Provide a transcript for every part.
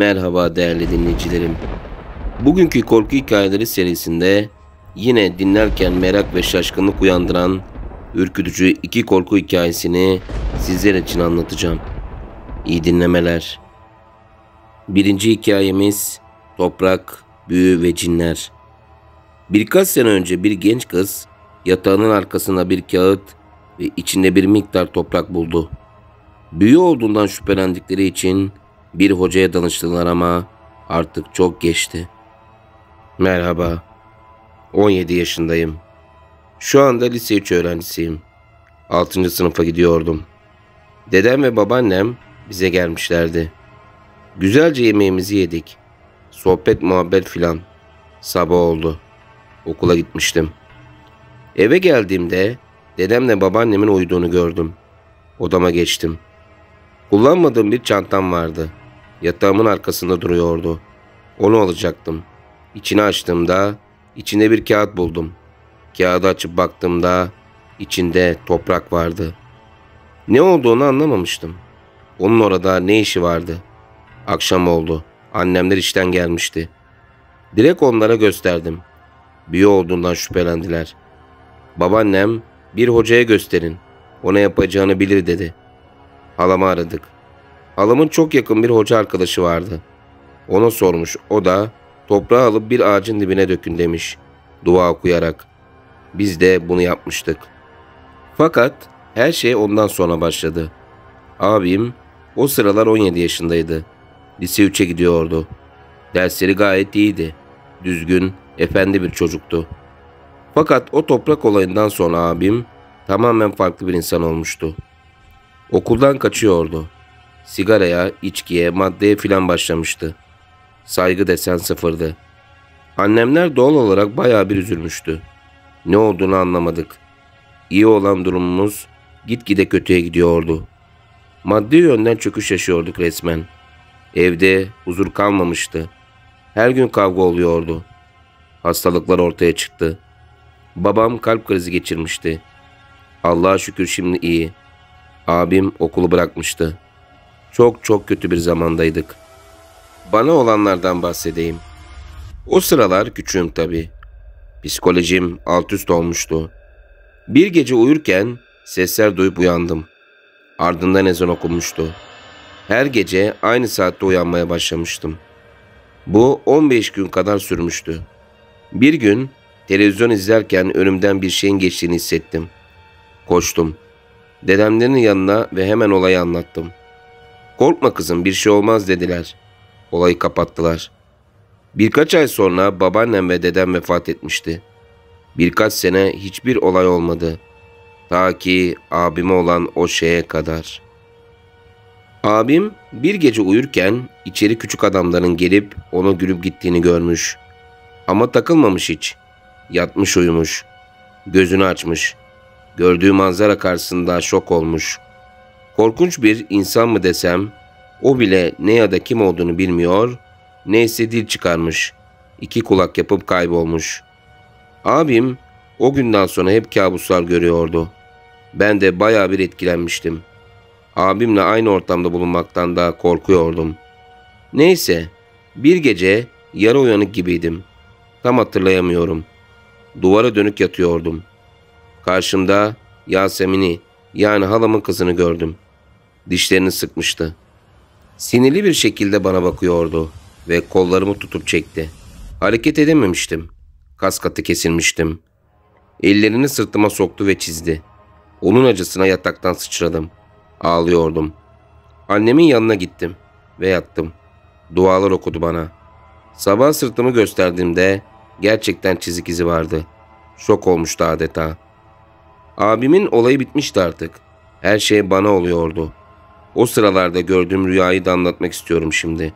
Merhaba değerli dinleyicilerim. Bugünkü korku hikayeleri serisinde yine dinlerken merak ve şaşkınlık uyandıran ürkütücü iki korku hikayesini sizler için anlatacağım. İyi dinlemeler. Birinci hikayemiz Toprak, Büyü ve Cinler. Birkaç sene önce bir genç kız yatağının arkasına bir kağıt ve içinde bir miktar toprak buldu. Büyü olduğundan şüphelendikleri için bir hocaya danıştılar ama artık çok geçti. Merhaba, 17 yaşındayım. Şu anda lise 3 öğrencisiyim. 6. sınıfa gidiyordum. Dedem ve babaannem bize gelmişlerdi. Güzelce yemeğimizi yedik. Sohbet muhabbet filan. Sabah oldu. Okula gitmiştim. Eve geldiğimde dedemle babaannemin uyuduğunu gördüm. Odama geçtim. Kullanmadığım bir çantam vardı. Yatağımın arkasında duruyordu. Onu alacaktım. İçini açtığımda içinde bir kağıt buldum. Kağıdı açıp baktığımda içinde toprak vardı. Ne olduğunu anlamamıştım. Onun orada ne işi vardı? Akşam oldu. Annemler işten gelmişti. Direkt onlara gösterdim. Büyü olduğundan şüphelendiler. Babaannem bir hocaya gösterin. Ona yapacağını bilir dedi. Halamı aradık. Halamın çok yakın bir hoca arkadaşı vardı. Ona sormuş. O da toprağı alıp bir ağacın dibine dökün demiş. Dua okuyarak. Biz de bunu yapmıştık. Fakat her şey ondan sonra başladı. Abim o sıralar 17 yaşındaydı. Lise 3'e gidiyordu. Dersleri gayet iyiydi. Düzgün, efendi bir çocuktu. Fakat o toprak olayından sonra abim tamamen farklı bir insan olmuştu. Okuldan kaçıyordu. Sigaraya, içkiye, maddeye filan başlamıştı. Saygı desen sıfırdı. Annemler doğal olarak bayağı bir üzülmüştü. Ne olduğunu anlamadık. İyi olan durumumuz gitgide kötüye gidiyordu. Maddi yönden çöküş yaşıyorduk resmen. Evde huzur kalmamıştı. Her gün kavga oluyordu. Hastalıklar ortaya çıktı. Babam kalp krizi geçirmişti. Allah'a şükür şimdi iyi. Abim okulu bırakmıştı. Çok kötü bir zamandaydık. Bana olanlardan bahsedeyim. O sıralar küçüğüm tabii. Psikolojim alt üst olmuştu. Bir gece uyurken sesler duyup uyandım. Ardından ezan okunmuştu. Her gece aynı saatte uyanmaya başlamıştım. Bu 15 gün kadar sürmüştü. Bir gün televizyon izlerken önümden bir şeyin geçtiğini hissettim. Koştum. Dedemlerin yanına ve hemen olayı anlattım. Korkma kızım, bir şey olmaz dediler. Olayı kapattılar. Birkaç ay sonra babaannem ve dedem vefat etmişti. Birkaç sene hiçbir olay olmadı. Ta ki abime olan o şeye kadar. Abim bir gece uyurken içeri küçük adamların gelip onu gülüp gittiğini görmüş. Ama takılmamış hiç. Yatmış uyumuş. Gözünü açmış. Gördüğü manzara karşısında şok olmuş. Korkunç bir insan mı desem, o bile ne ya da kim olduğunu bilmiyor, neyse dil çıkarmış. 2 kulak yapıp kaybolmuş. Abim o günden sonra hep kabuslar görüyordu. Ben de bayağı bir etkilenmiştim. Abimle aynı ortamda bulunmaktan da korkuyordum. Neyse, bir gece yarı uyanık gibiydim. Tam hatırlayamıyorum. Duvara dönük yatıyordum. Karşımda Yasemin'i, yani halamın kızını gördüm. Dişlerini sıkmıştı. Sinirli bir şekilde bana bakıyordu ve kollarımı tutup çekti. Hareket edememiştim. Kas katı kesilmiştim. Ellerini sırtıma soktu ve çizdi. Onun acısına yataktan sıçradım. Ağlıyordum. Annemin yanına gittim ve yattım. Dualar okudu bana. Sabah sırtımı gösterdiğimde gerçekten çizik izi vardı. Şok olmuştu adeta. Abimin olayı bitmişti artık. Her şey bana oluyordu. O sıralarda gördüğüm rüyayı da anlatmak istiyorum şimdi.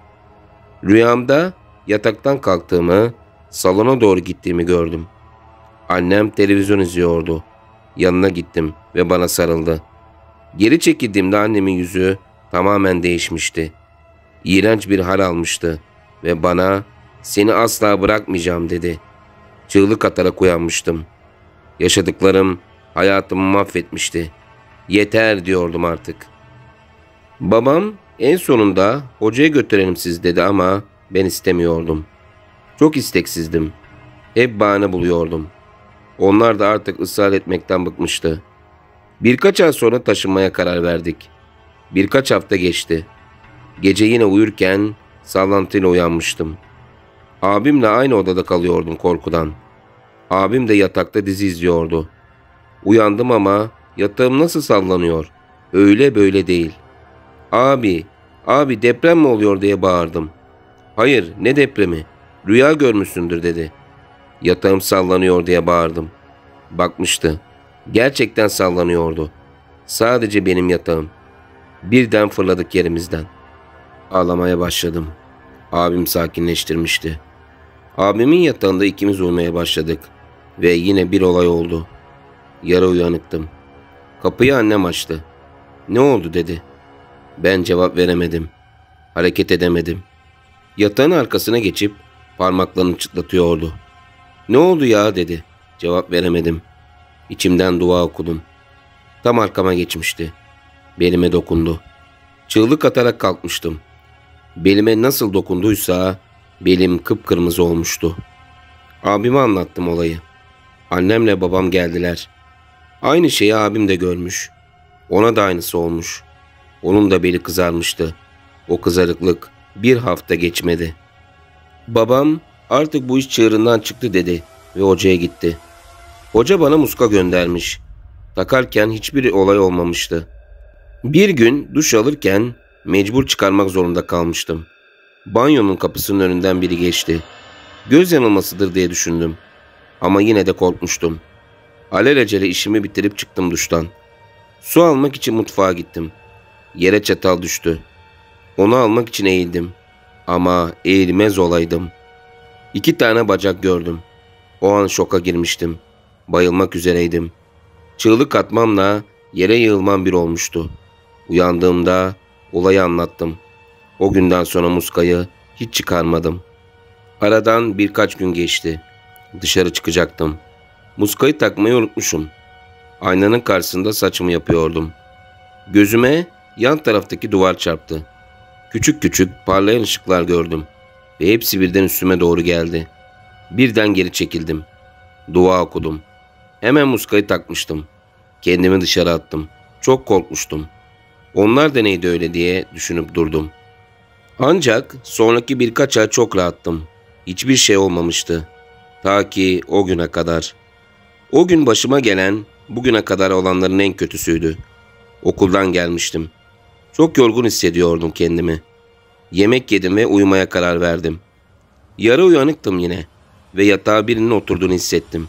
Rüyamda yataktan kalktığımı, salona doğru gittiğimi gördüm. Annem televizyon izliyordu. Yanına gittim ve bana sarıldı. Geri çekildiğimde annemin yüzü tamamen değişmişti. İğrenç bir hal almıştı ve bana "Seni asla bırakmayacağım" dedi. Çığlık atarak uyanmıştım. Yaşadıklarım hayatımı mahvetmişti. Yeter diyordum artık. Babam en sonunda hocaya götürelim siz dedi ama ben istemiyordum. Çok isteksizdim. Hep bahane buluyordum. Onlar da artık ısrar etmekten bıkmıştı. Birkaç ay sonra taşınmaya karar verdik. Birkaç hafta geçti. Gece yine uyurken sallantıyla uyanmıştım. Abimle aynı odada kalıyordum korkudan. Abim de yatakta dizi izliyordu. Uyandım ama yatağım nasıl sallanıyor? Öyle böyle değil. Abi, abi deprem mi oluyor diye bağırdım. Hayır, ne depremi? Rüya görmüşsündür dedi. Yatağım sallanıyor diye bağırdım. Bakmıştı. Gerçekten sallanıyordu. Sadece benim yatağım. Birden fırladık yerimizden. Ağlamaya başladım. Abim sakinleştirmişti. Abimin yatağında ikimiz uyumaya başladık. Ve yine bir olay oldu. Yarı uyanıktım. Kapıyı annem açtı. Ne oldu dedi. Ben cevap veremedim. Hareket edemedim. Yatağın arkasına geçip parmaklarını çıtlatıyordu. Ne oldu ya dedi. Cevap veremedim. İçimden dua okudum. Tam arkama geçmişti. Belime dokundu. Çığlık atarak kalkmıştım. Belime nasıl dokunduysa belim kıpkırmızı olmuştu. Abime anlattım olayı. Annemle babam geldiler. Aynı şeyi abim de görmüş. Ona da aynısı olmuş. Onun da beli kızarmıştı. O kızarıklık bir hafta geçmedi. Babam artık bu iş çığırından çıktı dedi ve hocaya gitti. Hoca bana muska göndermiş. Takarken hiçbir olay olmamıştı. Bir gün duş alırken mecbur çıkarmak zorunda kalmıştım. Banyonun kapısının önünden biri geçti. Göz yanılmasıdır diye düşündüm. Ama yine de korkmuştum. Alelacele işimi bitirip çıktım duştan. Su almak için mutfağa gittim. Yere çatal düştü. Onu almak için eğildim. Ama eğilmez olaydım. 2 tane bacak gördüm. O an şoka girmiştim. Bayılmak üzereydim. Çığlık atmamla yere yığılmam bir olmuştu. Uyandığımda olayı anlattım. O günden sonra muskayı hiç çıkarmadım. Aradan birkaç gün geçti. Dışarı çıkacaktım. Muskayı takmayı unutmuşum. Aynanın karşısında saçımı yapıyordum. Gözüme yan taraftaki duvar çarptı. Küçük küçük parlayan ışıklar gördüm. Ve hepsi birden üstüme doğru geldi. Birden geri çekildim. Dua okudum. Hemen muskayı takmıştım. Kendimi dışarı attım. Çok korkmuştum. Onlar da neydi öyle diye düşünüp durdum. Ancak sonraki birkaç ay çok rahattım. Hiçbir şey olmamıştı. Ta ki o güne kadar. O gün başıma gelen bugüne kadar olanların en kötüsüydü. Okuldan gelmiştim. Çok yorgun hissediyordum kendimi. Yemek yedim ve uyumaya karar verdim. Yarı uyanıktım yine ve yatağa birinin oturduğunu hissettim.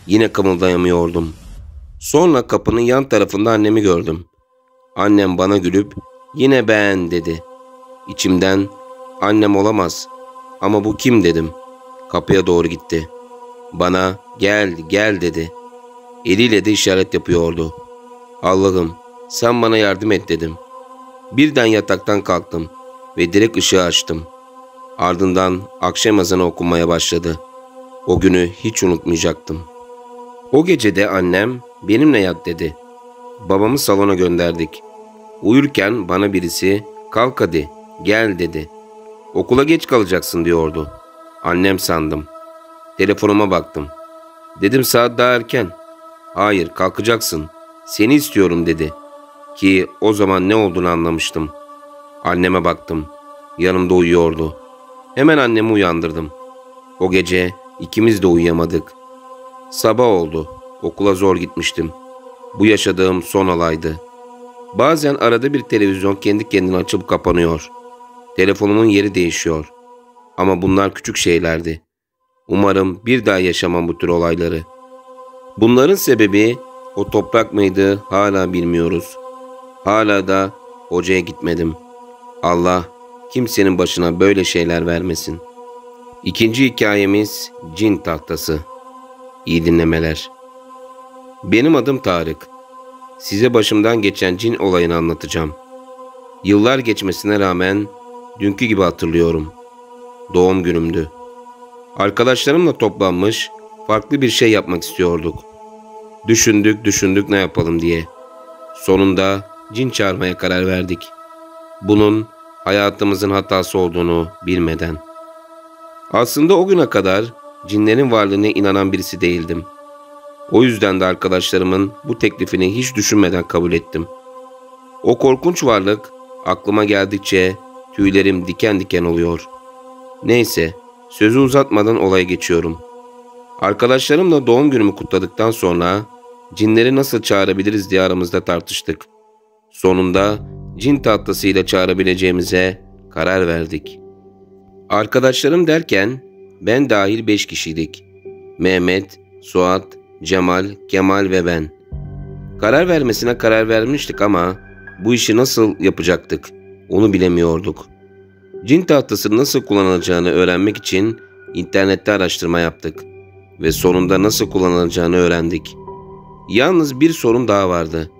Yine kımıldayamıyordum. Sonra kapının yan tarafında annemi gördüm. Annem bana gülüp "Yine ben" dedi. İçimden "Annem olamaz ama bu kim?" dedim. Kapıya doğru gitti. Bana "Gel, gel" dedi. Eliyle de işaret yapıyordu. "Allah'ım sen bana yardım et" dedim. Birden yataktan kalktım ve direkt ışığı açtım. Ardından akşam ezanı okunmaya başladı. O günü hiç unutmayacaktım. O gece de annem benimle yat dedi. Babamı salona gönderdik. Uyurken bana birisi "Kalk hadi, gel" dedi. "Okula geç kalacaksın" diyordu. Annem sandım. Telefonuma baktım. Dedim saat daha erken. "Hayır, kalkacaksın. Seni istiyorum" dedi. Ki o zaman ne olduğunu anlamıştım. Anneme baktım. Yanımda uyuyordu. Hemen annemi uyandırdım. O gece ikimiz de uyuyamadık. Sabah oldu. Okula zor gitmiştim. Bu yaşadığım son olaydı. Bazen arada bir televizyon kendi kendine açılıp kapanıyor. Telefonumun yeri değişiyor. Ama bunlar küçük şeylerdi. Umarım bir daha yaşamam bu tür olayları. Bunların sebebi o toprak mıydı hala bilmiyoruz. Hala da hocaya gitmedim. Allah kimsenin başına böyle şeyler vermesin. İkinci hikayemiz Cin Tahtası. İyi dinlemeler. Benim adım Tarık. Size başımdan geçen cin olayını anlatacağım. Yıllar geçmesine rağmen dünkü gibi hatırlıyorum. Doğum günümdü. Arkadaşlarımla toplanmış farklı bir şey yapmak istiyorduk. Düşündük ne yapalım diye. Sonunda cin çağırmaya karar verdik. Bunun hayatımızın hatası olduğunu bilmeden. Aslında o güne kadar cinlerin varlığına inanan birisi değildim. O yüzden de arkadaşlarımın bu teklifini hiç düşünmeden kabul ettim. O korkunç varlık aklıma geldikçe tüylerim diken diken oluyor. Neyse, sözü uzatmadan olaya geçiyorum. Arkadaşlarımla doğum günümü kutladıktan sonra cinleri nasıl çağırabiliriz diye aramızda tartıştık. Sonunda cin tahtasıyla çağırabileceğimize karar verdik. Arkadaşlarım derken ben dahil 5 kişiydik. Mehmet, Suat, Cemal, Kemal ve ben. Karar vermiştik ama bu işi nasıl yapacaktık onu bilemiyorduk. Cin tahtasının nasıl kullanılacağını öğrenmek için internette araştırma yaptık ve sonunda nasıl kullanılacağını öğrendik. Yalnız bir sorun daha vardı.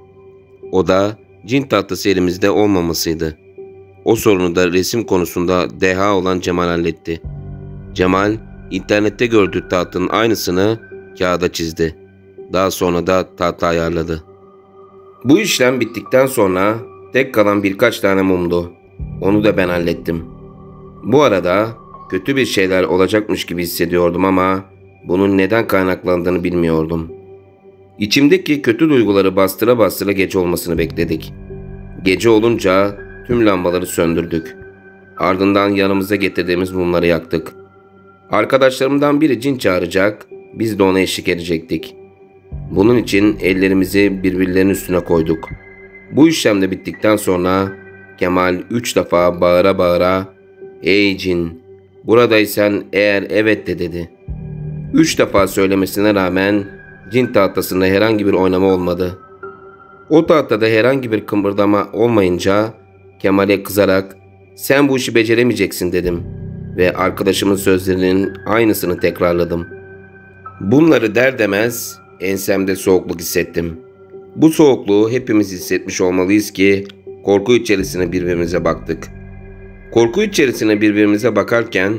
O da cin tahtası elimizde olmamasıydı. O sorunu da resim konusunda deha olan Cemal halletti. Cemal, internette gördüğü tahtın aynısını kağıda çizdi. Daha sonra da tahta ayarladı. Bu işlem bittikten sonra tek kalan birkaç tane mumdu. Onu da ben hallettim. Bu arada kötü bir şeyler olacakmış gibi hissediyordum ama bunun neden kaynaklandığını bilmiyordum. İçimdeki kötü duyguları bastıra bastıra gece olmasını bekledik. Gece olunca tüm lambaları söndürdük. Ardından yanımıza getirdiğimiz mumları yaktık. Arkadaşlarımdan biri cin çağıracak, biz de ona eşlik edecektik. Bunun için ellerimizi birbirlerinin üstüne koyduk. Bu işlem de bittikten sonra Kemal 3 defa bağıra bağıra "Ey cin, buradaysan eğer evet de" dedi. 3 defa söylemesine rağmen cin tahtasında herhangi bir oynama olmadı. O tahtada herhangi bir kımıldama olmayınca Kemal'e kızarak "Sen bu işi beceremeyeceksin" dedim ve arkadaşımın sözlerinin aynısını tekrarladım. Bunları der demez ensemde soğukluk hissettim. Bu soğukluğu hepimiz hissetmiş olmalıyız ki korku içerisine birbirimize baktık. Korku içerisine birbirimize bakarken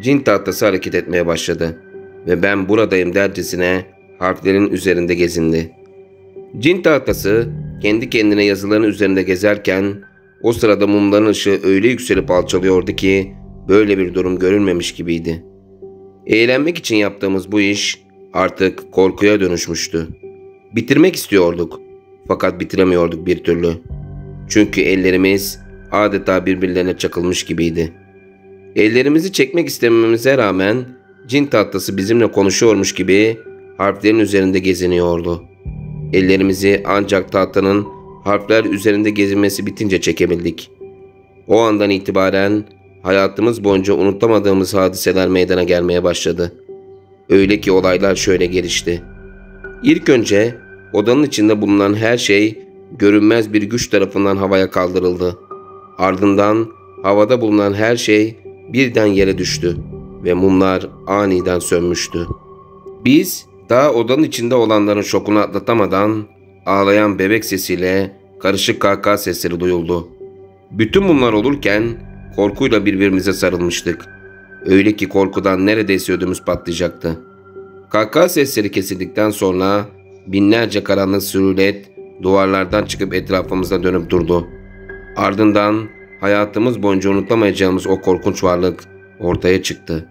cin tahtası hareket etmeye başladı ve ben buradayım dercesine harflerin üzerinde gezindi. Cin tahtası kendi kendine yazıların üzerinde gezerken o sırada mumların ışığı öyle yükselip alçalıyordu ki böyle bir durum görülmemiş gibiydi. Eğlenmek için yaptığımız bu iş artık korkuya dönüşmüştü. Bitirmek istiyorduk fakat bitiremiyorduk bir türlü. Çünkü ellerimiz adeta birbirlerine çakılmış gibiydi. Ellerimizi çekmek istememize rağmen cin tahtası bizimle konuşuyormuş gibi harflerin üzerinde geziniyordu. Ellerimizi ancak tahtanın harfler üzerinde gezinmesi bitince çekebildik. O andan itibaren hayatımız boyunca unutamadığımız hadiseler meydana gelmeye başladı. Öyle ki olaylar şöyle gelişti. İlk önce odanın içinde bulunan her şey görünmez bir güç tarafından havaya kaldırıldı. Ardından havada bulunan her şey birden yere düştü ve mumlar aniden sönmüştü. Biz daha odanın içinde olanların şokunu atlatamadan ağlayan bebek sesiyle karışık kahkaha sesleri duyuldu. Bütün bunlar olurken korkuyla birbirimize sarılmıştık. Öyle ki korkudan neredeyse ödümüz patlayacaktı. Kahkaha sesleri kesildikten sonra binlerce karanlık silüet duvarlardan çıkıp etrafımızda dönüp durdu. Ardından hayatımız boyunca unutamayacağımız o korkunç varlık ortaya çıktı.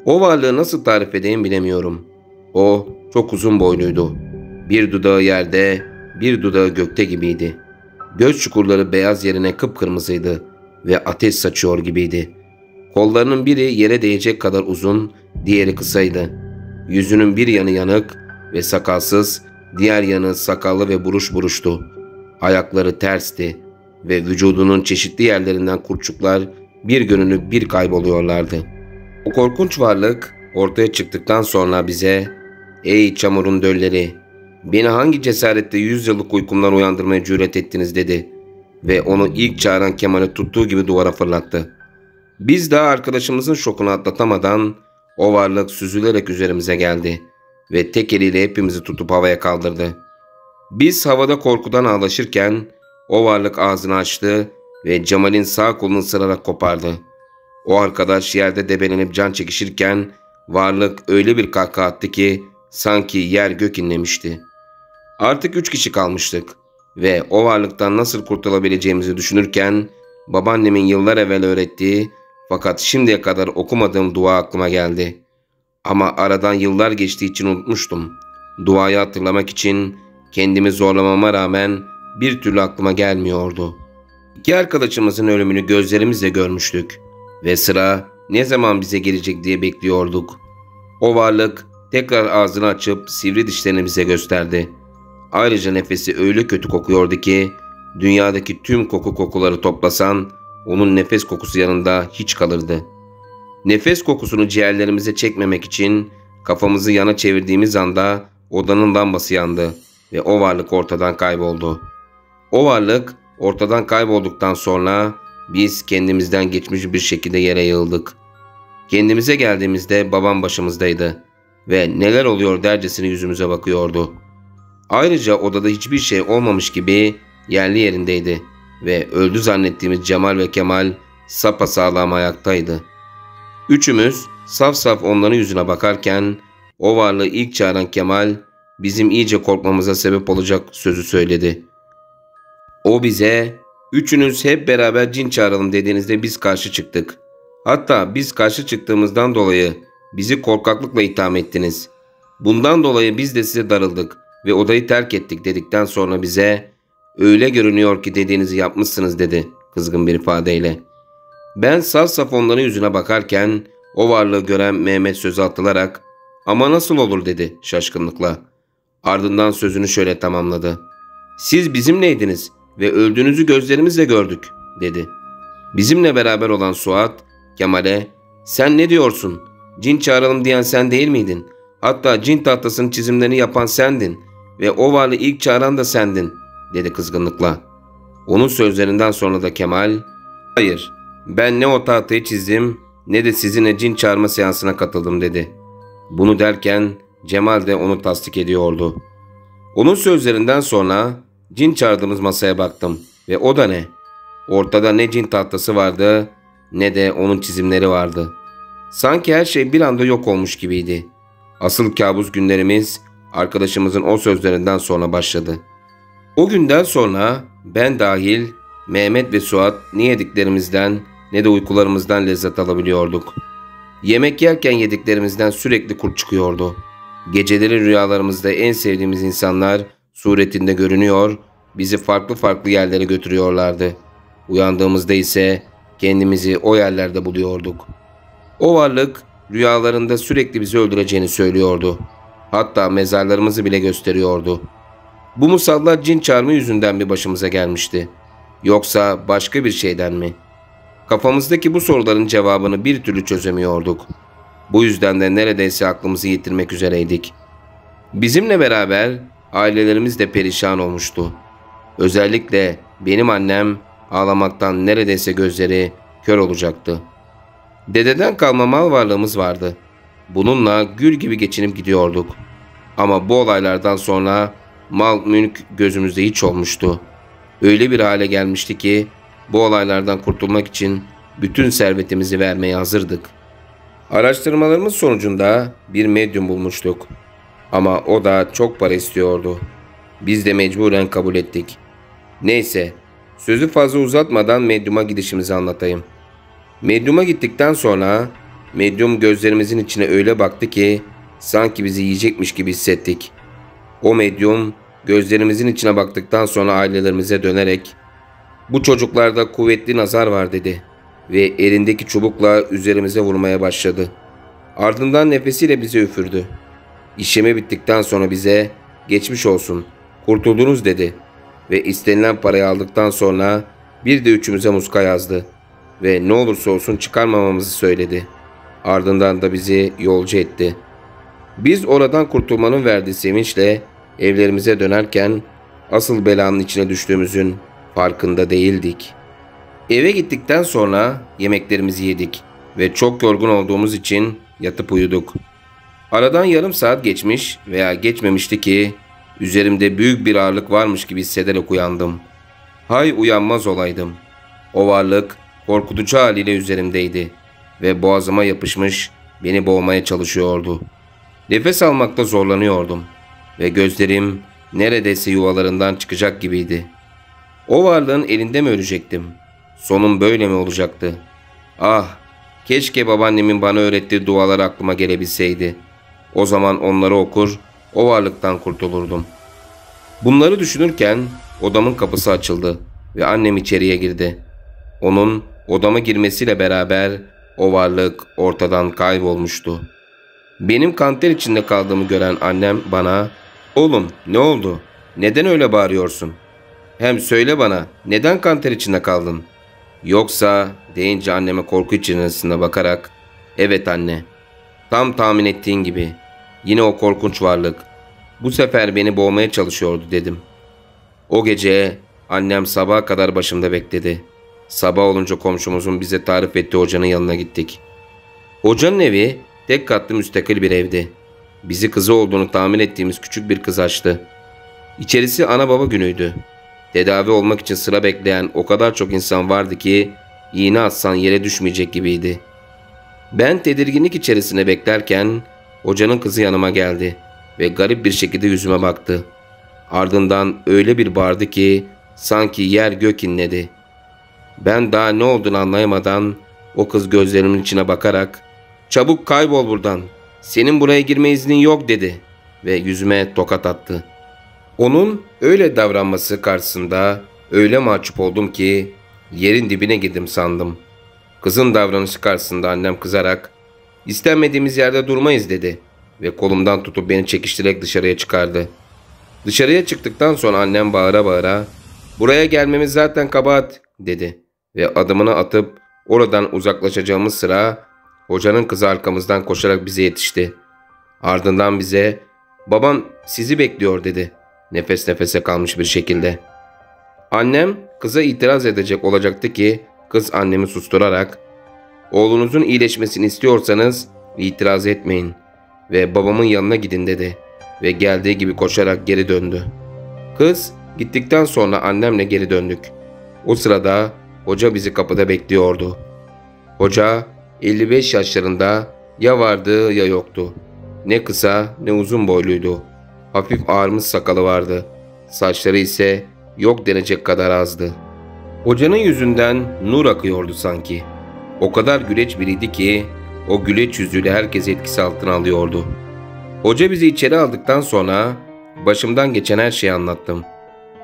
O varlığı nasıl tarif edeyim bilemiyorum. O çok uzun boyluydu. Bir dudağı yerde, bir dudağı gökte gibiydi. Göz çukurları beyaz yerine kıpkırmızıydı ve ateş saçıyor gibiydi. Kollarının biri yere değecek kadar uzun, diğeri kısaydı. Yüzünün bir yanı yanık ve sakalsız, diğer yanı sakallı ve buruş buruştu. Ayakları tersti ve vücudunun çeşitli yerlerinden kurtçuklar bir görünüp bir kayboluyorlardı. O korkunç varlık ortaya çıktıktan sonra bize "Ey çamurun dölleri, beni hangi cesaretle 100 yıllık uykumdan uyandırmaya cüret ettiniz?" dedi ve onu ilk çağıran Kemal'i tuttuğu gibi duvara fırlattı. Biz daha arkadaşımızın şokunu atlatamadan o varlık süzülerek üzerimize geldi ve tek eliyle hepimizi tutup havaya kaldırdı. Biz havada korkudan ağlaşırken o varlık ağzını açtı ve Cemal'in sağ kolunu ısırarak kopardı. O arkadaş yerde debelenip can çekişirken varlık öyle bir kahkaha attı ki sanki yer gök inlemişti. Artık 3 kişi kalmıştık ve o varlıktan nasıl kurtulabileceğimizi düşünürken babaannemin yıllar evvel öğrettiği fakat şimdiye kadar okumadığım dua aklıma geldi. Ama aradan yıllar geçtiği için unutmuştum. Duayı hatırlamak için kendimi zorlamama rağmen bir türlü aklıma gelmiyordu. İki arkadaşımızın ölümünü gözlerimizle görmüştük ve sıra ne zaman bize gelecek diye bekliyorduk. O varlık tekrar ağzını açıp sivri dişlerini bize gösterdi. Ayrıca nefesi öyle kötü kokuyordu ki dünyadaki tüm kokuları toplasan onun nefes kokusu yanında hiç kalırdı. Nefes kokusunu ciğerlerimize çekmemek için kafamızı yana çevirdiğimiz anda odanın lambası yandı ve o varlık ortadan kayboldu. O varlık ortadan kaybolduktan sonra biz kendimizden geçmiş bir şekilde yere yığıldık. Kendimize geldiğimizde babam başımızdaydı ve neler oluyor dercesine yüzümüze bakıyordu. Ayrıca odada hiçbir şey olmamış gibi yerli yerindeydi ve öldü zannettiğimiz Cemal ve Kemal sapasağlam ayaktaydı. Üçümüz saf saf onların yüzüne bakarken o varlığı ilk çağıran Kemal bizim iyice korkmamıza sebep olacak sözü söyledi. O bize "Üçünüz hep beraber cin çağıralım" dediğinizde biz karşı çıktık. Hatta biz karşı çıktığımızdan dolayı bizi korkaklıkla itham ettiniz. Bundan dolayı biz de size darıldık ve odayı terk ettik dedikten sonra bize "Öyle görünüyor ki dediğinizi yapmışsınız" dedi kızgın bir ifadeyle. Ben saf saf onların yüzüne bakarken o varlığı gören Mehmet sözü atılarak "Ama nasıl olur?" dedi şaşkınlıkla. Ardından sözünü şöyle tamamladı. "Siz bizimleydiniz ve öldüğünüzü gözlerimizle gördük" dedi. Bizimle beraber olan Suat Kemal'e "Sen ne diyorsun? Cin çağıralım diyen sen değil miydin? Hatta cin tahtasının çizimlerini yapan sendin ve o varlığı ilk çağıran da sendin" dedi kızgınlıkla. Onun sözlerinden sonra da Kemal "Hayır, ben ne o tahtayı çizdim ne de sizinle cin çağırma seansına katıldım" dedi. Bunu derken Cemal de onu tasdik ediyordu. Onun sözlerinden sonra cin çağırdığımız masaya baktım ve o da ne? Ortada ne cin tahtası vardı ne de onun çizimleri vardı. Sanki her şey bir anda yok olmuş gibiydi. Asıl kabus günlerimiz arkadaşımızın o sözlerinden sonra başladı. O günden sonra ben dahil Mehmet ve Suat ne yediklerimizden ne de uykularımızdan lezzet alabiliyorduk. Yemek yerken yediklerimizden sürekli kurt çıkıyordu. Geceleri rüyalarımızda en sevdiğimiz insanlar suretinde görünüyor, bizi farklı farklı yerlere götürüyorlardı. Uyandığımızda ise kendimizi o yerlerde buluyorduk. O varlık rüyalarında sürekli bizi öldüreceğini söylüyordu. Hatta mezarlarımızı bile gösteriyordu. Bu musallat cin çağırma yüzünden mi başımıza gelmişti? Yoksa başka bir şeyden mi? Kafamızdaki bu soruların cevabını bir türlü çözemiyorduk. Bu yüzden de neredeyse aklımızı yitirmek üzereydik. Bizimle beraber ailelerimiz de perişan olmuştu. Özellikle benim annem ağlamaktan neredeyse gözleri kör olacaktı. Dededen kalma mal varlığımız vardı. Bununla gül gibi geçinip gidiyorduk. Ama bu olaylardan sonra mal mülk gözümüzde hiç olmuştu. Öyle bir hale gelmişti ki bu olaylardan kurtulmak için bütün servetimizi vermeye hazırdık. Araştırmalarımız sonucunda bir medyum bulmuştuk. Ama o da çok para istiyordu. Biz de mecburen kabul ettik. Neyse, sözü fazla uzatmadan medyuma gidişimizi anlatayım. Medyuma gittikten sonra medyum gözlerimizin içine öyle baktı ki sanki bizi yiyecekmiş gibi hissettik. O medyum gözlerimizin içine baktıktan sonra ailelerimize dönerek "Bu çocuklarda kuvvetli nazar var" dedi ve elindeki çubukla üzerimize vurmaya başladı. Ardından nefesiyle bize üfürdü. İşlemi bittikten sonra bize "Geçmiş olsun, kurtuldunuz" dedi ve istenilen parayı aldıktan sonra bir de üçümüze muska yazdı ve ne olursa olsun çıkarmamamızı söyledi. Ardından da bizi yolcu etti. Biz oradan kurtulmanın verdiği sevinçle evlerimize dönerken asıl belanın içine düştüğümüzün farkında değildik. Eve gittikten sonra yemeklerimizi yedik ve çok yorgun olduğumuz için yatıp uyuduk. Aradan yarım saat geçmiş veya geçmemişti ki üzerimde büyük bir ağırlık varmış gibi hissederek uyandım. Hay uyanmaz olaydım. O varlık korkutucu haliyle üzerimdeydi ve boğazıma yapışmış beni boğmaya çalışıyordu. Nefes almakta zorlanıyordum ve gözlerim neredeyse yuvalarından çıkacak gibiydi. O varlığın elinde mi ölecektim? Sonum böyle mi olacaktı? Ah, keşke babaannemin bana öğrettiği dualar aklıma gelebilseydi. O zaman onları okur, o varlıktan kurtulurdum. Bunları düşünürken odamın kapısı açıldı ve annem içeriye girdi. Onun odama girmesiyle beraber o varlık ortadan kaybolmuştu. Benim kanter içinde kaldığımı gören annem bana, "Oğlum, ne oldu? Neden öyle bağırıyorsun? Hem söyle bana, neden kanter içinde kaldın?" "Yoksa," deyince anneme korku içerisinde bakarak, "Evet anne, tam tahmin ettiğin gibi. Yine o korkunç varlık. Bu sefer beni boğmaya çalışıyordu," dedim. O gece annem sabaha kadar başımda bekledi. Sabah olunca komşumuzun bize tarif ettiği hocanın yanına gittik. Hocanın evi tek katlı müstakil bir evdi. Bizi kızı olduğunu tahmin ettiğimiz küçük bir kız açtı. İçerisi ana baba günüydü. Tedavi olmak için sıra bekleyen o kadar çok insan vardı ki iğne atsan yere düşmeyecek gibiydi. Ben tedirginlik içerisinde beklerken hocanın kızı yanıma geldi ve garip bir şekilde yüzüme baktı. Ardından öyle bir bağırdı ki sanki yer gök inledi. Ben daha ne olduğunu anlayamadan o kız gözlerimin içine bakarak "Çabuk kaybol buradan. Senin buraya girme iznin yok," dedi ve yüzüme tokat attı. Onun öyle davranması karşısında öyle mahcup oldum ki yerin dibine girdim sandım. Kızın davranışı karşısında annem kızarak "İstenmediğimiz yerde durmayız," dedi ve kolumdan tutup beni çekiştirerek dışarıya çıkardı. Dışarıya çıktıktan sonra annem bağıra bağıra "Buraya gelmemiz zaten kabahat," dedi ve adımını atıp oradan uzaklaşacağımız sıra hocanın kızı arkamızdan koşarak bize yetişti. Ardından bize "Babam sizi bekliyor," dedi nefes nefese kalmış bir şekilde. Annem kıza itiraz edecek olacaktı ki kız annemi susturarak "Oğlunuzun iyileşmesini istiyorsanız itiraz etmeyin ve babamın yanına gidin," dedi ve geldiği gibi koşarak geri döndü. Kız gittikten sonra annemle geri döndük. O sırada hoca bizi kapıda bekliyordu. Hoca 55 yaşlarında, ya vardı ya yoktu. Ne kısa ne uzun boyluydu. Hafif ağarmış sakalı vardı. Saçları ise yok denecek kadar azdı. Hocanın yüzünden nur akıyordu sanki. O kadar güleç biriydi ki o güleç yüzüyle herkesi etkisi altına alıyordu. Hoca bizi içeri aldıktan sonra başımdan geçen her şeyi anlattım.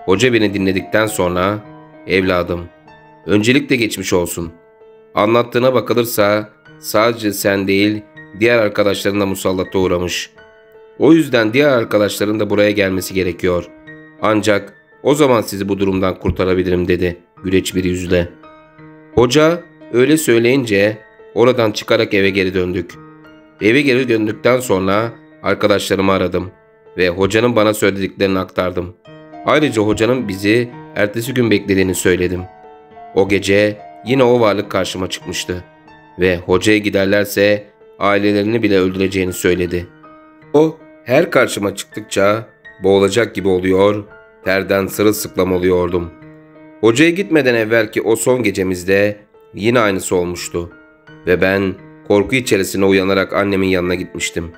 Hoca beni dinledikten sonra "Evladım, öncelikle geçmiş olsun. Anlattığına bakılırsa sadece sen değil diğer arkadaşların da musallata uğramış. O yüzden diğer arkadaşların da buraya gelmesi gerekiyor. Ancak o zaman sizi bu durumdan kurtarabilirim," dedi güleç bir yüzle. Hoca öyle söyleyince oradan çıkarak eve geri döndük. Eve geri döndükten sonra arkadaşlarımı aradım ve hocanın bana söylediklerini aktardım. Ayrıca hocanın bizi ertesi gün beklediğini söyledim. O gece yine o varlık karşıma çıkmıştı ve hocaya giderlerse ailelerini bile öldüreceğini söyledi. O her karşıma çıktıkça boğulacak gibi oluyor, terden sırılsıklam oluyordum. Hocaya gitmeden evvelki o son gecemizde yine aynısı olmuştu ve ben korku içerisine uyanarak annemin yanına gitmiştim.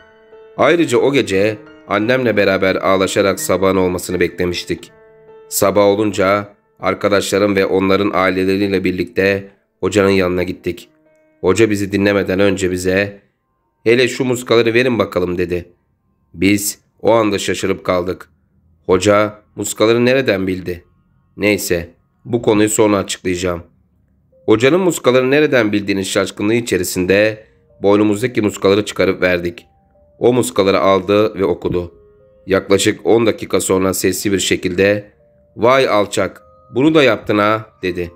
Ayrıca o gece annemle beraber ağlaşarak sabahın olmasını beklemiştik. Sabah olunca arkadaşlarım ve onların aileleriyle birlikte hocanın yanına gittik. Hoca bizi dinlemeden önce bize "Hele şu muskaları verin bakalım," dedi. Biz o anda şaşırıp kaldık. Hoca muskaları nereden bildi? Neyse, bu konuyu sonra açıklayacağım. Hocanın muskaları nereden bildiğinin şaşkınlığı içerisinde boynumuzdaki muskaları çıkarıp verdik. O muskaları aldı ve okudu. Yaklaşık 10 dakika sonra sesli bir şekilde "Vay alçak, bunu da yaptın ha," dedi.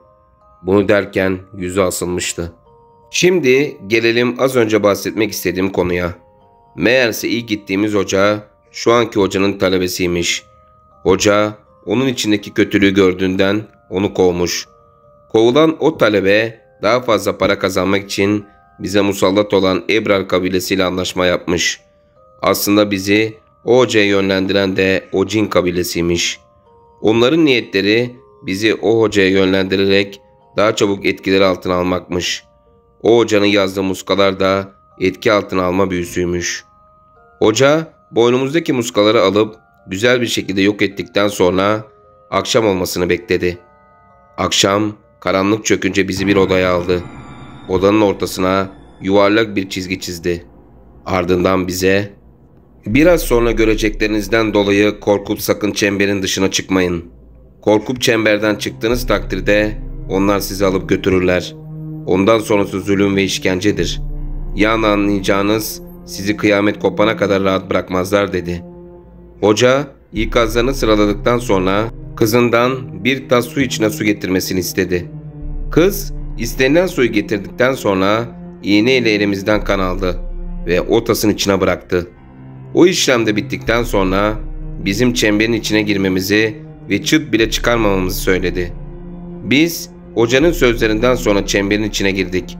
Bunu derken yüzü asılmıştı. Şimdi gelelim az önce bahsetmek istediğim konuya. Meğerse ilk gittiğimiz hoca şu anki hocanın talebesiymiş. Hoca onun içindeki kötülüğü gördüğünden onu kovmuş. Kovulan o talebe daha fazla para kazanmak için bize musallat olan Ebrar kabilesiyle anlaşma yapmış. Aslında bizi o hocaya yönlendiren de o cin kabilesiymiş. Onların niyetleri bizi o hocaya yönlendirerek daha çabuk etkileri altına almakmış. O hocanın yazdığı muskalar da etki altına alma büyüsüymüş. Hoca boynumuzdaki muskaları alıp güzel bir şekilde yok ettikten sonra akşam olmasını bekledi. Akşam Karanlık çökünce bizi bir odaya aldı. Odanın ortasına yuvarlak bir çizgi çizdi. Ardından bize "Biraz sonra göreceklerinizden dolayı korkup sakın çemberin dışına çıkmayın. Korkup çemberden çıktığınız takdirde onlar sizi alıp götürürler. Ondan sonrası zulüm ve işkencedir. Yani anlayacağınız, sizi kıyamet kopana kadar rahat bırakmazlar" dedi. Hoca ikazlarını sıraladıktan sonra kızından bir tas su içine su getirmesini istedi. Kız istenilen suyu getirdikten sonra iğne ile elimizden kan aldı ve o tasın içine bıraktı. O işlem de bittikten sonra bizim çemberin içine girmemizi ve çıt bile çıkarmamamızı söyledi. Biz hocanın sözlerinden sonra çemberin içine girdik.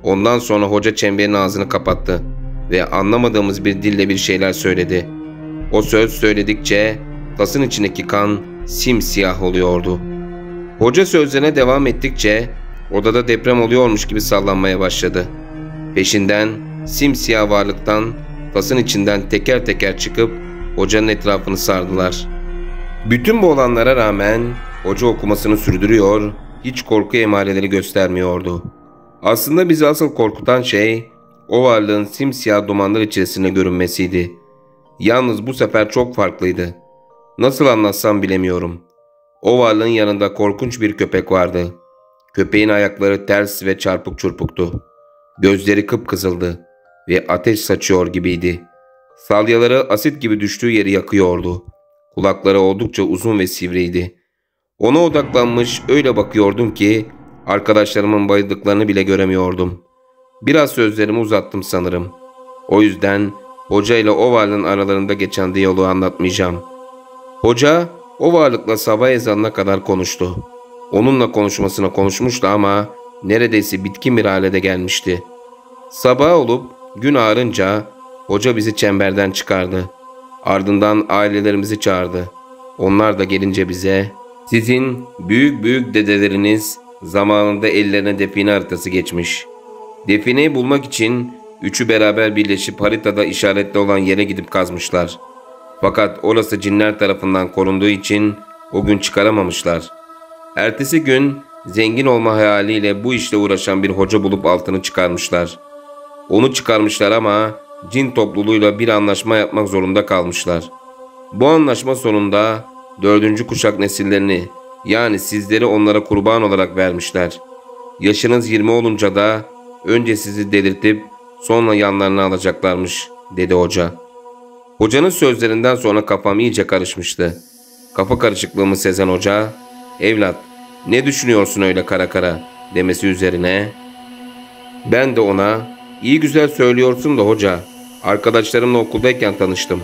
Ondan sonra hoca çemberin ağzını kapattı ve anlamadığımız bir dille bir şeyler söyledi. O söz söyledikçe tasın içindeki kan simsiyah oluyordu. Hoca sözlerine devam ettikçe odada deprem oluyormuş gibi sallanmaya başladı. Peşinden simsiyah varlıktan tasın içinden teker teker çıkıp hocanın etrafını sardılar. Bütün bu olanlara rağmen hoca okumasını sürdürüyor, hiç korku emareleri göstermiyordu. Aslında bizi asıl korkutan şey o varlığın simsiyah dumanlar içerisinde görünmesiydi. Yalnız bu sefer çok farklıydı. Nasıl anlatsam bilemiyorum. O varlığın yanında korkunç bir köpek vardı. Köpeğin ayakları ters ve çarpık çırpıktı. Gözleri kıpkızıldı ve ateş saçıyor gibiydi. Salyaları asit gibi düştüğü yeri yakıyordu. Kulakları oldukça uzun ve sivriydi. Ona odaklanmış öyle bakıyordum ki arkadaşlarımın bayıldıklarını bile göremiyordum. Biraz sözlerimi uzattım sanırım. O yüzden hoca ile o varlığın aralarında geçen diyaloğu anlatmayacağım. Hoca o varlıkla sabah ezanına kadar konuştu. Onunla konuşmuştu ama neredeyse bitkin bir hale de gelmişti. Sabah olup gün ağarınca hoca bizi çemberden çıkardı. Ardından ailelerimizi çağırdı. Onlar da gelince bize "Sizin büyük dedeleriniz zamanında ellerine define haritası geçmiş. Defineyi bulmak için üçü beraber birleşip haritada işaretli olan yere gidip kazmışlar. Fakat orası cinler tarafından korunduğu için o gün çıkaramamışlar. Ertesi gün zengin olma hayaliyle bu işle uğraşan bir hoca bulup altını çıkarmışlar. Onu çıkarmışlar ama cin topluluğuyla bir anlaşma yapmak zorunda kalmışlar. Bu anlaşma sonunda 4. kuşak nesillerini, yani sizleri onlara kurban olarak vermişler. Yaşınız 20 olunca da önce sizi delirtip sonra yanlarına alacaklarmış" dedi hoca. Hocanın sözlerinden sonra kafam iyice karışmıştı. Kafa karışıklığımı sezen hoca, "Evlat, ne düşünüyorsun öyle kara kara?" demesi üzerine ben de ona "İyi güzel söylüyorsun da hoca, arkadaşlarımla okuldayken tanıştım.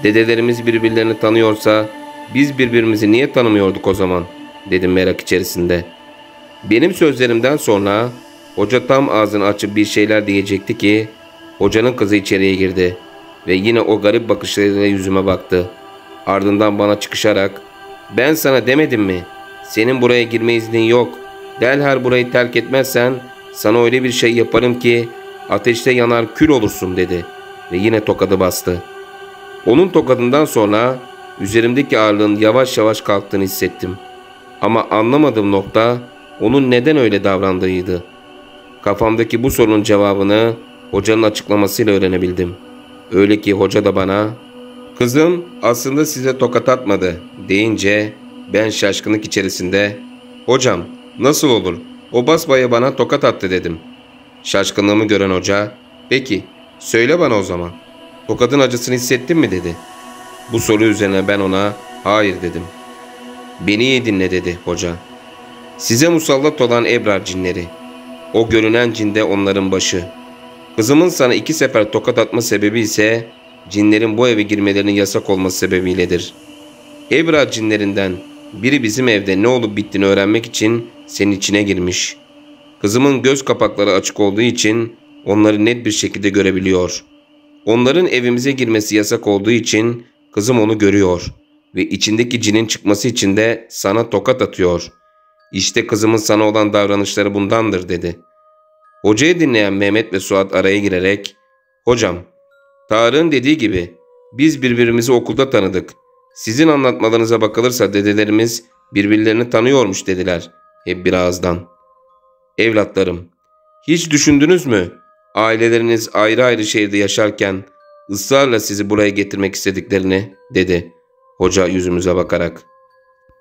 Dedelerimiz birbirlerini tanıyorsa biz birbirimizi niye tanımıyorduk o zaman?" dedim merak içerisinde. Benim sözlerimden sonra hoca tam ağzını açıp bir şeyler diyecekti ki hocanın kızı içeriye girdi ve yine o garip bakışlarıyla yüzüme baktı. Ardından bana çıkışarak "Ben sana demedim mi? Senin buraya girme iznin yok. Derhal burayı terk etmezsen sana öyle bir şey yaparım ki ateşte yanar kül olursun" dedi ve yine tokadı bastı. Onun tokadından sonra üzerimdeki ağırlığın yavaş yavaş kalktığını hissettim. Ama anlamadığım nokta onun neden öyle davrandığıydı. Kafamdaki bu sorunun cevabını hocanın açıklamasıyla öğrenebildim. Öyle ki hoca da bana "Kızım aslında size tokat atmadı" deyince ben şaşkınlık içerisinde "Hocam nasıl olur? O basbaya bana tokat attı" dedim. Şaşkınlığımı gören hoca "Peki söyle bana o zaman. Tokadın acısını hissettin mi?" dedi. Bu soru üzerine ben ona "Hayır" dedim. "Beni iyi dinle" dedi hoca. "Size musallat olan Ebrar cinleri. O görünen cinde onların başı. Kızımın sana 2 sefer tokat atma sebebi ise cinlerin bu eve girmelerinin yasak olması sebebiyledir. Ebrar cinlerinden biri bizim evde ne olup bittiğini öğrenmek için senin içine girmiş. Kızımın göz kapakları açık olduğu için onları net bir şekilde görebiliyor. Onların evimize girmesi yasak olduğu için kızım onu görüyor ve içindeki cinin çıkması için de sana tokat atıyor. İşte kızımın sana olan davranışları bundandır" dedi. Hocayı dinleyen Mehmet ve Suat araya girerek "Hocam, Tarık'ın dediği gibi biz birbirimizi okulda tanıdık. Sizin anlatmalarınıza bakılırsa dedelerimiz birbirlerini tanıyormuş" dediler. hep bir ağızdan. Evlatlarım, hiç düşündünüz mü? Aileleriniz ayrı ayrı şehirde yaşarken ısrarla sizi buraya getirmek istediklerini, dedi hoca yüzümüze bakarak.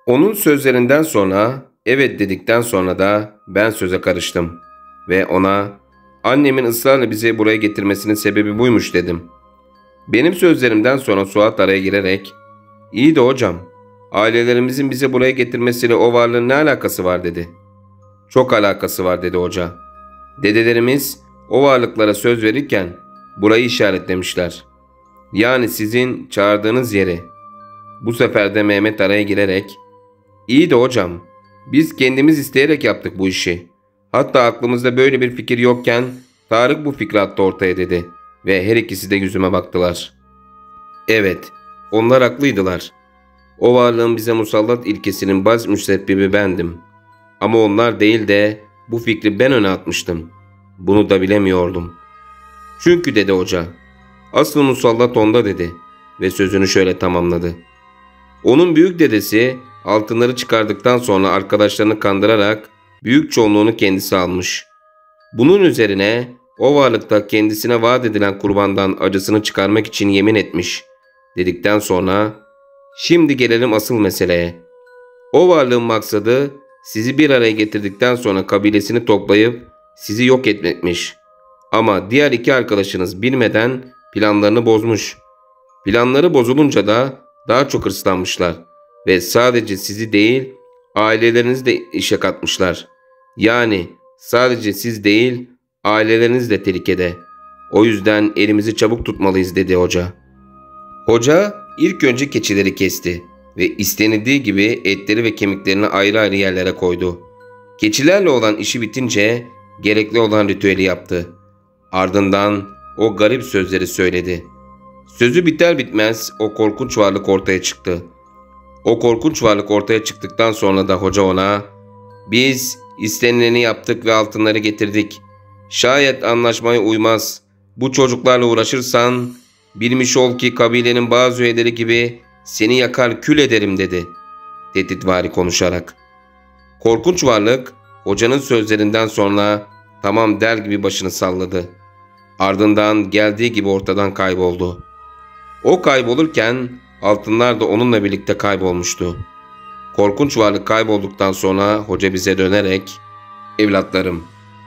Onun sözlerinden sonra evet dedikten sonra da ben söze karıştım ve ona annemin ısrarla bizi buraya getirmesinin sebebi buymuş dedim. Benim sözlerimden sonra Suat araya girerek iyi de hocam, ailelerimizin bizi buraya getirmesiyle o varlığın ne alakası var dedi. Çok alakası var dedi hoca. Dedelerimiz o varlıklara söz verirken burayı işaretlemişler. Yani sizin çağırdığınız yeri. Bu sefer de Mehmet araya girerek iyi de hocam, biz kendimiz isteyerek yaptık bu işi. Hatta aklımızda böyle bir fikir yokken Tarık bu fikri attı ortaya dedi ve her ikisi de yüzüme baktılar. Evet, onlar haklıydılar. O varlığın bize musallat ilkesinin baş müsebbibi bendim. Ama onlar değil de bu fikri ben öne atmıştım. Bunu da bilemiyordum. Çünkü dedi hoca, asıl musallat onda dedi ve sözünü şöyle tamamladı. Onun büyük dedesi altınları çıkardıktan sonra arkadaşlarını kandırarak büyük çoğunluğunu kendisi almış. Bunun üzerine o varlıkta kendisine vaat edilen kurbandan acısını çıkarmak için yemin etmiş dedikten sonra şimdi gelelim asıl meseleye. O varlığın maksadı sizi bir araya getirdikten sonra kabilesini toplayıp sizi yok etmekmiş. Ama diğer iki arkadaşınız bilmeden planlarını bozmuş. Planları bozulunca da daha çok hırslanmışlar ve sadece sizi değil ailelerinizi de işe katmışlar. Yani sadece siz değil aileleriniz de tehlikede. O yüzden elimizi çabuk tutmalıyız dedi hoca. Hoca ilk önce keçileri kesti ve istenildiği gibi etleri ve kemiklerini ayrı ayrı yerlere koydu. Keçilerle olan işi bitince gerekli olan ritüeli yaptı. Ardından o garip sözleri söyledi. Sözü biter bitmez o korkunç varlık ortaya çıktı. O korkunç varlık ortaya çıktıktan sonra da hoca ona biz istenileni yaptık ve altınları getirdik. Şayet anlaşmaya uymaz, bu çocuklarla uğraşırsan bilmiş ol ki kabilenin bazı üyeleri gibi seni yakar kül ederim dedi. Tehditvari konuşarak. Korkunç varlık hocanın sözlerinden sonra tamam der gibi başını salladı. Ardından geldiği gibi ortadan kayboldu. O kaybolurken altınlar da onunla birlikte kaybolmuştu. Korkunç varlık kaybolduktan sonra hoca bize dönerek evlatlarım,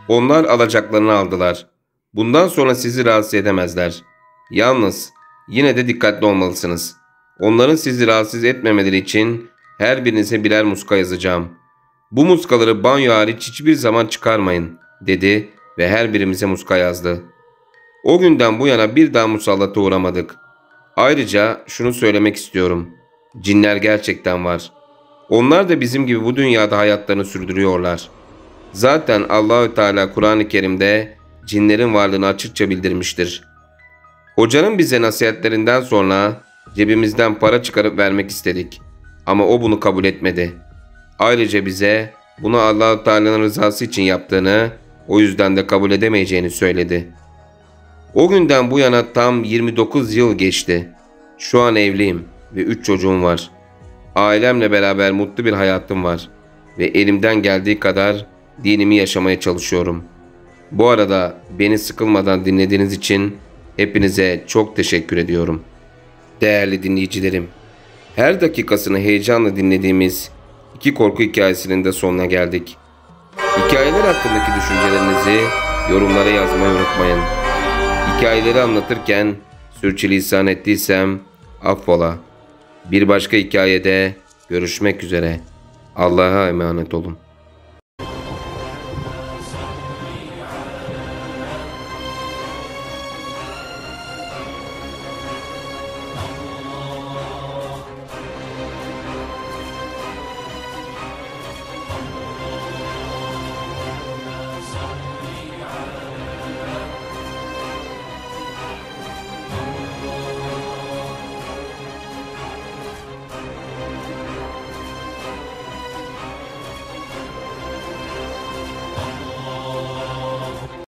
onlar alacaklarını aldılar. Bundan sonra sizi rahatsız edemezler. Yalnız yine de dikkatli olmalısınız. Onların sizi rahatsız etmemeleri için her birinize birer muska yazacağım. Bu muskaları banyo hariç hiçbir zaman çıkarmayın dedi ve her birimize muska yazdı. O günden bu yana bir daha musallata uğramadık. Ayrıca şunu söylemek istiyorum. Cinler gerçekten var. Onlar da bizim gibi bu dünyada hayatlarını sürdürüyorlar. Zaten Allahü Teala Kur'an-ı Kerim'de cinlerin varlığını açıkça bildirmiştir. Hocanın bize nasihatlerinden sonra cebimizden para çıkarıp vermek istedik. Ama o bunu kabul etmedi. Ayrıca bize bunu Allah-u Teala'nın rızası için yaptığını, o yüzden de kabul edemeyeceğini söyledi. O günden bu yana tam 29 yıl geçti. Şu an evliyim ve 3 çocuğum var. Ailemle beraber mutlu bir hayatım var ve elimden geldiği kadar dinimi yaşamaya çalışıyorum. Bu arada beni sıkılmadan dinlediğiniz için hepinize çok teşekkür ediyorum. Değerli dinleyicilerim, her dakikasını heyecanla dinlediğimiz iki korku hikayesinin de sonuna geldik. Hikayeler hakkındaki düşüncelerinizi yorumlara yazmayı unutmayın. Hikayeleri anlatırken sürçülisan ettiysem affola. Bir başka hikayede görüşmek üzere. Allah'a emanet olun.